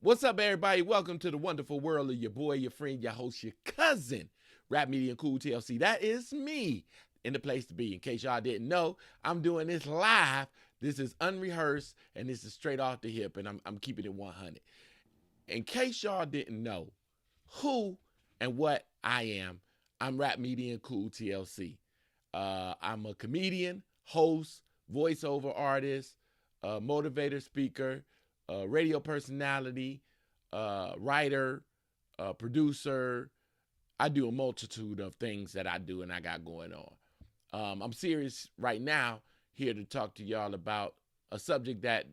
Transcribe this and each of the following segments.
What's up, everybody? Welcome to the wonderful world of your boy, your friend, your host, your cousin, Rap Media and Cool TLC. That is me in the place to be. In case y'all didn't know, I'm doing this live. This is unrehearsed, and this is straight off the hip, and I'm keeping it 100. In case y'all didn't know who and what I am, I'm Rap Media and Cool TLC. I'm a comedian, host, voiceover artist, motivator, speaker, radio personality, writer, producer. I do a multitude of things that I do and I got going on. I'm serious right now, here to talk to y'all about a subject that,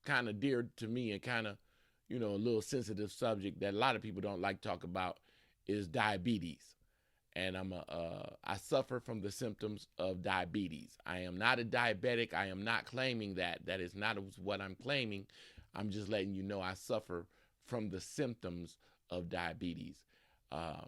kind of dear to me and kind of, a little sensitive subject that a lot of people don't like to talk about is diabetes. And I suffer from the symptoms of diabetes. I am not a diabetic. I am not claiming that. That is not what I'm claiming. I'm just letting you know I suffer from the symptoms of diabetes. Um,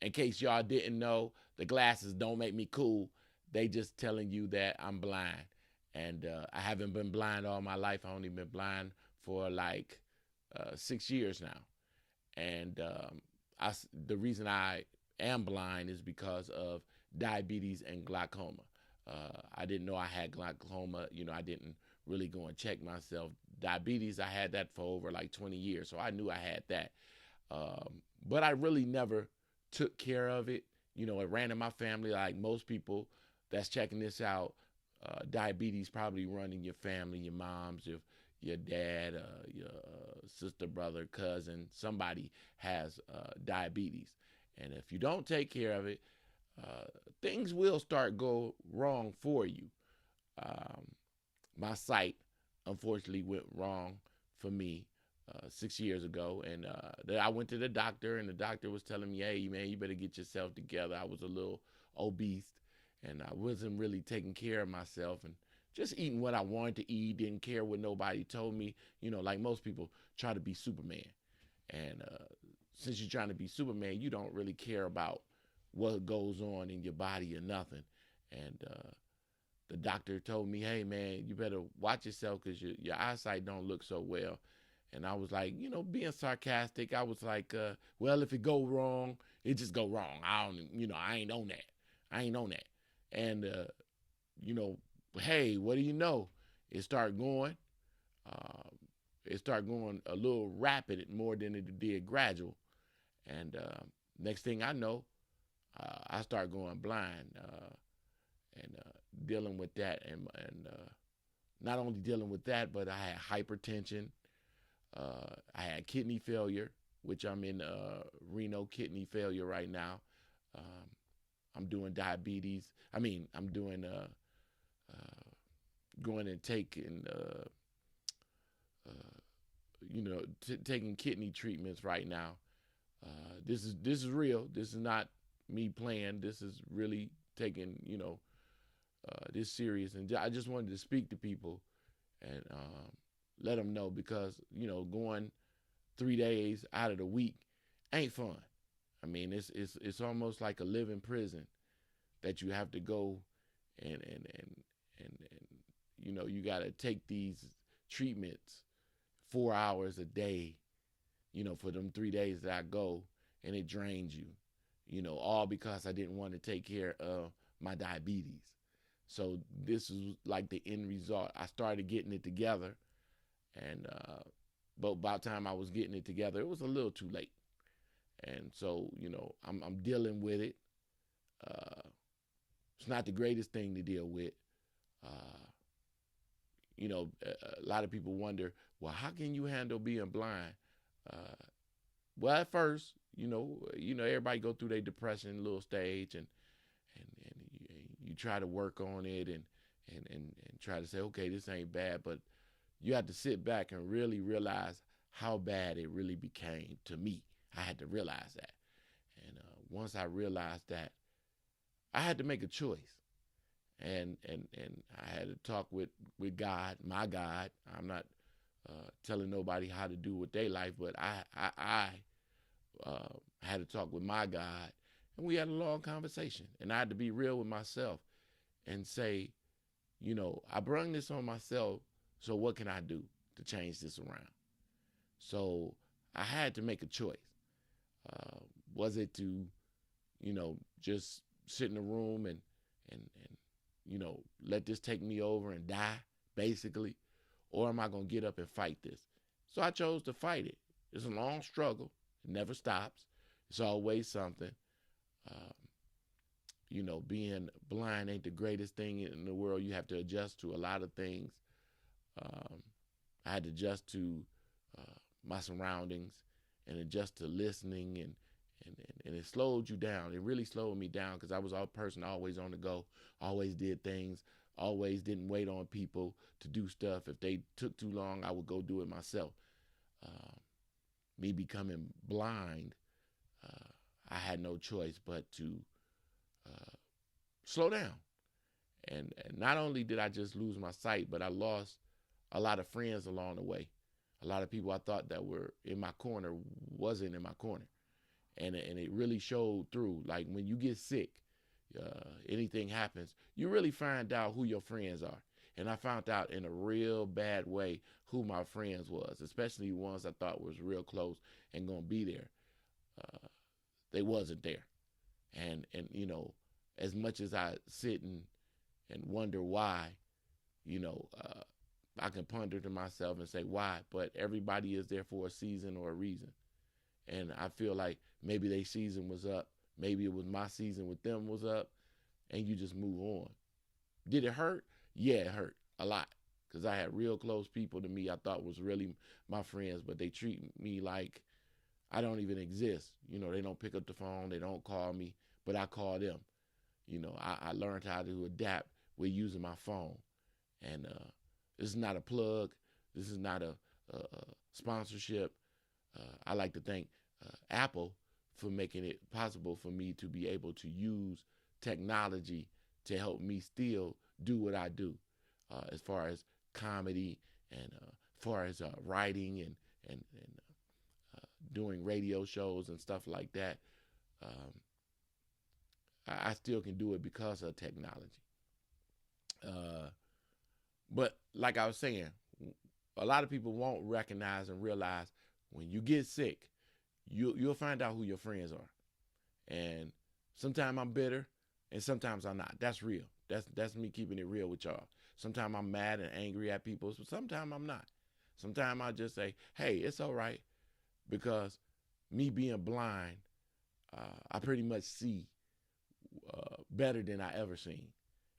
in case y'all didn't know, the glasses don't make me cool. They just telling you that I'm blind. And I haven't been blind all my life. I only been blind for like 6 years now. And the reason I am blind is because of diabetes and glaucoma. I didn't know I had glaucoma. I didn't really go and check myself. Diabetes, I had that for over like 20 years, so I knew I had that. But I really never took care of it. It ran in my family like most people that's checking this out. Diabetes probably run in your family, your moms, your dad, your sister, brother, cousin, somebody has diabetes. And if you don't take care of it, things will start go wrong for you. My sight, unfortunately, went wrong for me 6 years ago, and I went to the doctor, and the doctor was telling me, "Hey, man, you better get yourself together." I was a little obese, and I wasn't really taking care of myself, and just eating what I wanted to eat. Didn't care what nobody told me. Like most people, try to be Superman, and since you're trying to be Superman, you don't really care about what goes on in your body or nothing. And the doctor told me, "Hey, man, you better watch yourself because your eyesight don't look so well." And I was like, being sarcastic. I was like, well, if it go wrong, it just go wrong. I ain't on that. I ain't on that. And, hey, what do you know? It started going. Uh, it started going a little rapid more than it did gradual. And next thing I know, I started going blind and dealing with that. And not only dealing with that, but I had hypertension. I had kidney failure, which I'm in renal kidney failure right now. Um, I'm doing diabetes. I'm doing going and taking taking kidney treatments right now. This is real. This is not me playing. This is really taking this serious. And I just wanted to speak to people and let them know, because going 3 days out of the week ain't fun. It's almost like a living prison that you have to go and you got to take these treatments 4 hours a day, for them 3 days that I go, and it drains you, all because I didn't want to take care of my diabetes. So this is like the end result. I started getting it together, and but by the time I was getting it together, it was a little too late. And so I'm dealing with it. It's not the greatest thing to deal with. A lot of people wonder, well, how can you handle being blind? Well, at first, everybody go through their depression little stage, and you try to work on it and try to say, okay, this ain't bad, but you have to sit back and really realize how bad it really became to me. I had to realize that. And once I realized that, I had to make a choice. And I had to talk with God, my God. I'm not telling nobody how to do what they life, but I had to talk with my God, and we had a long conversation. And I had to be real with myself and say, I brung this on myself, so what can I do to change this around? So I had to make a choice. Uh, was it to, just sit in a room and let this take me over and die, basically, or am I gonna get up and fight this? So I chose to fight it. It's a long struggle. It never stops. It's always something. Um, being blind ain't the greatest thing in the world. You have to adjust to a lot of things. Um, I had to adjust to my surroundings and adjust to listening and it slowed you down. It really slowed me down because I was a person always on the go, always did things, always didn't wait on people to do stuff. If they took too long, I would go do it myself. Uh, Me becoming blind, I had no choice but to uh, slow down. And not only did I just lose my sight, but I lost a lot of friends along the way. A lot of people I thought that were in my corner wasn't in my corner, and it really showed through. Like when you get sick, anything happens, you really find out who your friends are. And I found out in a real bad way who my friends was, especially ones I thought was real close and gonna be there. Uh, they wasn't there, and as much as I sit and wonder why, you know, uh, I can ponder to myself and say why, but everybody is there for a season or a reason. And I feel like maybe their season was up. Maybe it was my season with them was up, and you just move on. Did it hurt? Yeah, it hurt a lot because I had real close people to me I thought was really my friends, but they treat me like I don't even exist. They don't pick up the phone, they don't call me, but I call them. I learned how to adapt with using my phone. And this is not a plug. This is not a sponsorship. I like to thank Apple for making it possible for me to be able to use technology to help me still do what I do, as far as comedy and as far as writing and doing radio shows and stuff like that. Um, I still can do it because of technology. Uh, but like I was saying, a lot of people won't recognize and realize when you get sick, you'll find out who your friends are. And sometimes I'm bitter, and sometimes I'm not. That's real. That's me keeping it real with y'all. Sometimes I'm mad and angry at people, but sometimes I'm not. Sometimes I just say, "Hey, it's all right," because me being blind, I pretty much see better than I ever seen,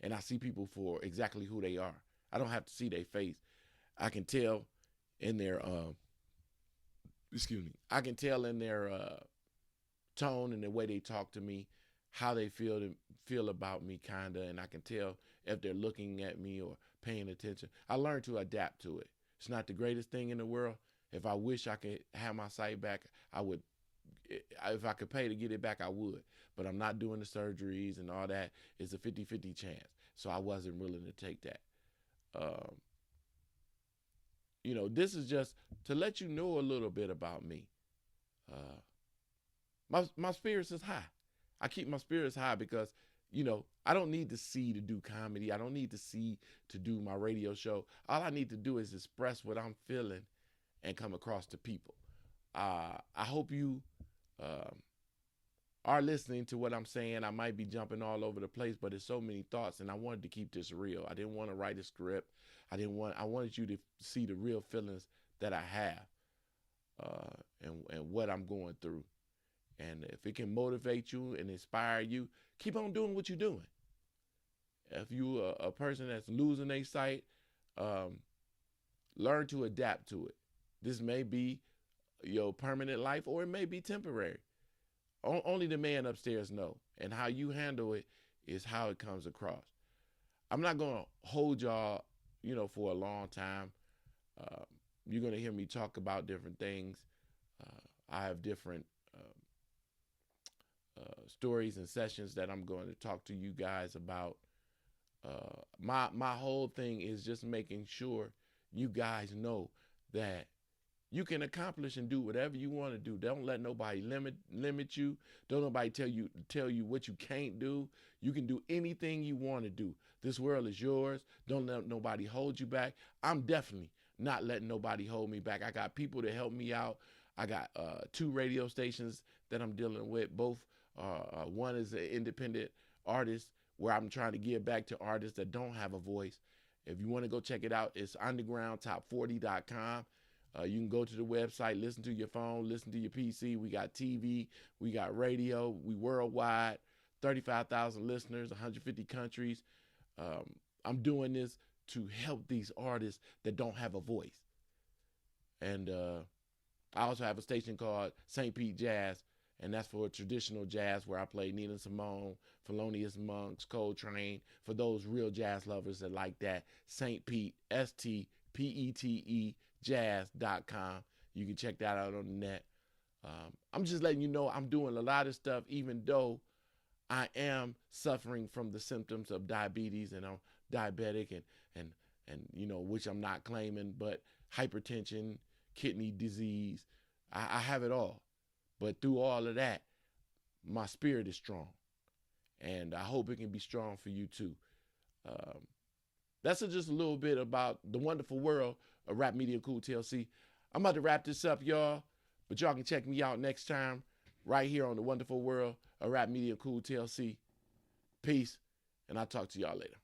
and I see people for exactly who they are. I don't have to see their face. I can tell in their excuse me. I can tell in their tone and the way they talk to me how they feel about me, kinda, and I can tell if they're looking at me or paying attention. I learned to adapt to it. It's not the greatest thing in the world. If I wish I could have my sight back, I would. If I could pay to get it back, I would. But I'm not doing the surgeries and all that. It's a 50-50 chance. So I wasn't willing to take that. Um, this is just to let you know a little bit about me. Uh, my spirits is high. I keep my spirits high because I don't need to see to do comedy. I don't need to see to do my radio show. All I need to do is express what I'm feeling and come across to people. I hope you um, are listening to what I'm saying. I might be jumping all over the place, but there's so many thoughts, and I wanted to keep this real. I didn't want to write a script. I wanted you to see the real feelings that I have, and what I'm going through. And if it can motivate you and inspire you, keep on doing what you're doing. If you are a person that's losing their sight, um, learn to adapt to it. This may be your permanent life, or it may be temporary. Only the man upstairs know, and how you handle it is how it comes across. I'm not gonna hold y'all, for a long time. Uh, you're gonna hear me talk about different things. I have different stories and sessions that I'm going to talk to you guys about. My whole thing is just making sure you guys know that you can accomplish and do whatever you want to do. Don't let nobody limit you. Don't nobody tell you what you can't do. You can do anything you want to do. This world is yours. Don't let nobody hold you back. I'm definitely not letting nobody hold me back. I got people to help me out. I got 2 radio stations that I'm dealing with. Both, one is an independent artist where I'm trying to give back to artists that don't have a voice. If you want to go check it out, it's undergroundtop40.com. You can go to the website, listen to your phone, listen to your PC. We got TV, we got radio, we worldwide, 35,000 listeners, 150 countries. I'm doing this to help these artists that don't have a voice. And I also have a station called St. Pete Jazz, and that's for traditional jazz where I play Nina Simone, Thelonious Monk's, Coltrane, for those real jazz lovers that like that. St. Pete, STPETE, jazz.com. You can check that out on the net. I'm just letting you know I'm doing a lot of stuff, even though I am suffering from the symptoms of diabetes, and I'm diabetic, and which I'm not claiming, but hypertension, kidney disease. I have it all. But through all of that, my spirit is strong. And I hope it can be strong for you too. That's just a little bit about the wonderful world of Rap Media Cool TLC. I'm about to wrap this up, y'all. But y'all can check me out next time right here on the wonderful world of Rap Media Cool TLC. Peace. And I'll talk to y'all later.